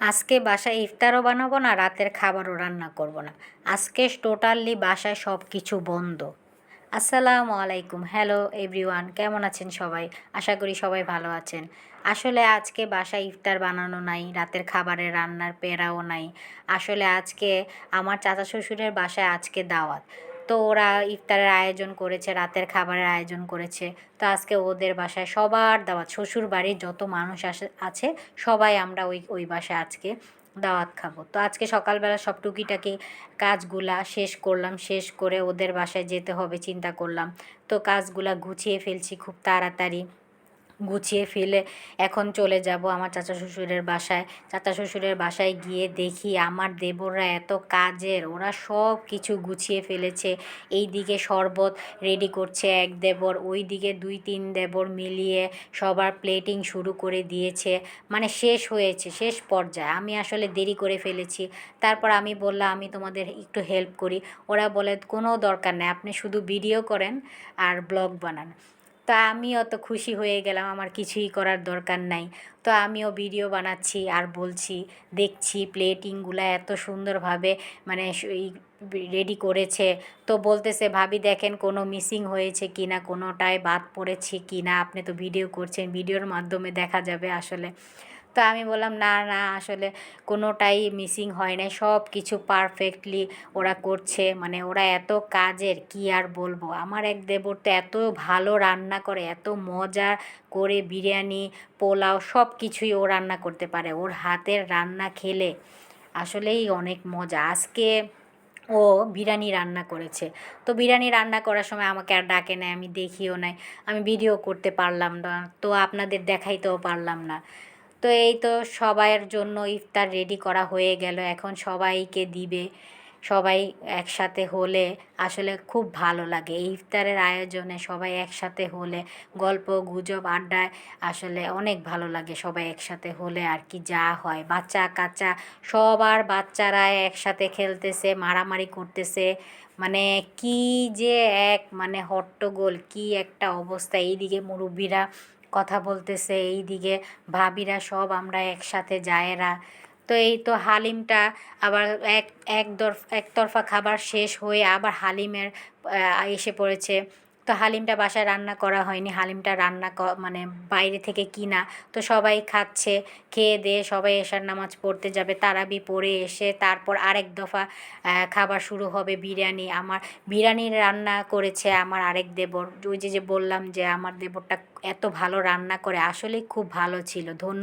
আজকে বাসায় ইফতারও বানাবো না, রাতের খাবারও রান্না করব না। আজকে টোটালি বাসায় সব কিছু বন্ধ। আসসালামু আলাইকুম, হ্যালো এভরিওয়ান, কেমন আছেন সবাই? আশা করি সবাই ভালো আছেন। আসলে আজকে বাসায় ইফতার বানানো নাই, রাতের খাবারের রান্নার পেরাও নাই। আসলে আজকে আমার চাচা শ্বশুরের বাসায় আজকে দাওয়াত। তো ওরা ইফতারের আয়োজন করেছে, রাতের খাবারের আয়োজন করেছে। তো আজকে ওদের বাসায় সবার দাওয়াত, শ্বশুর বাড়ির যত মানুষ আছে সবাই আমরা ওই বাসায় আজকে দাওয়াত খাবো। তো আজকে সকালবেলা সব টুকিটাকি কাজগুলা শেষ করলাম, শেষ করে ওদের বাসায় যেতে হবে চিন্তা করলাম। তো কাজগুলা গুছিয়ে ফেলছি খুব তাড়াতাড়ি। গুছিয়ে ফেলে এখন চলে যাব আমার চাচা শ্বশুরের বাসায়। চাচা শ্বশুরের বাসায় গিয়ে দেখি আমার দেবররা এত কাজের, ওরা সব কিছু গুছিয়ে ফেলেছে। এই দিকে শরবত রেডি করছে এক দেবর, ওই দিকে 2-3 দেবর মিলিয়ে সবার প্লেটিং শুরু করে দিয়েছে। মানে শেষ হয়েছে, শেষ পর্যায়ে। আমি আসলে দেরি করে ফেলেছি। তারপর আমি বললাম আমি তোমাদের একটু হেল্প করি। ওরা বলে কোনো দরকার নেই, আপনি শুধু ভিডিও করেন আর ব্লগ বানান। তা আমিও তো খুশি হয়ে গেলাম, আমার কিছুই করার দরকার নাই। তো আমিও ভিডিও বানাচ্ছি আর বলছি, দেখছি প্লেটিংগুলো এত সুন্দরভাবে মানে রেডি করেছে। তো বলতেছে ভাবি দেখেন কোনো মিসিং হয়েছে কি না, কোনোটায় বাদ পড়েছে কি না, আপনি তো ভিডিও করছেন, ভিডিওর মাধ্যমে দেখা যাবে আসলে। তো আমি বললাম না না, আসলে কোনোটাই মিসিং হয় নাই, সব কিছু পারফেক্টলি ওরা করছে। মানে ওরা এত কাজের কি আর বলবো। আমার এক দেবর তো এত ভালো রান্না করে, এত মজা করে বিরিয়ানি, পোলাও সব কিছুই ও রান্না করতে পারে। ওর হাতের রান্না খেলে আসলেই অনেক মজা। আজকে ও বিরিয়ানি রান্না করেছে। তো বিরিয়ানি রান্না করার সময় আমাকে আর ডাকে নাই, আমি দেখিও নাই, আমি ভিডিও করতে পারলাম না, তো আপনাদের দেখাইতেও পারলাম না। তো এই তো সবার জন্য ইফতার রেডি করা হয়ে গেল, এখন সবাইকে দিবে। সবাই একসাথে হলে আসলে খুব ভালো লাগে। এই ইফতারের আয়োজনে সবাই একসাথে হলে গল্প গুজব আড্ডায় আসলে অনেক ভালো লাগে। সবাই একসাথে হলে আর কি যা হয়, বাচ্চা কাচ্চা সবার বাচ্চারা একসাথে খেলতেছে, মারামারি করতেছে। মানে কি যে এক মানে হট্টগোল, কি একটা অবস্থা। এইদিকে মুরব্বীরা কথা বলতেছে, এইদিকে ভাবিরা সব আমরা একসাথে জায়েরা। তো এই তো হালিমটা আবার এক একতরফা খাবার শেষ হয়ে আবার হালিমের এসে পড়েছে। তো হালিমটা বাসায় রান্না করা হয়নি, হালিমটা মানে বাইরে থেকে কিনা। তো সবাই খাচ্ছে, খেয়ে দিয়ে সবাই এশার নামাজ পড়তে যাবে, তারাবি পড়ে এসে তারপর আরেক দফা খাবার শুরু হবে বিরিয়ানি। আমার বিরিয়ানি রান্না করেছে আমার আরেক দেবর। ওই যে বললাম যে আমার দেবরটা এত ভালো রান্না করে, আসলেই খুব ভালো ছিল। ধন্য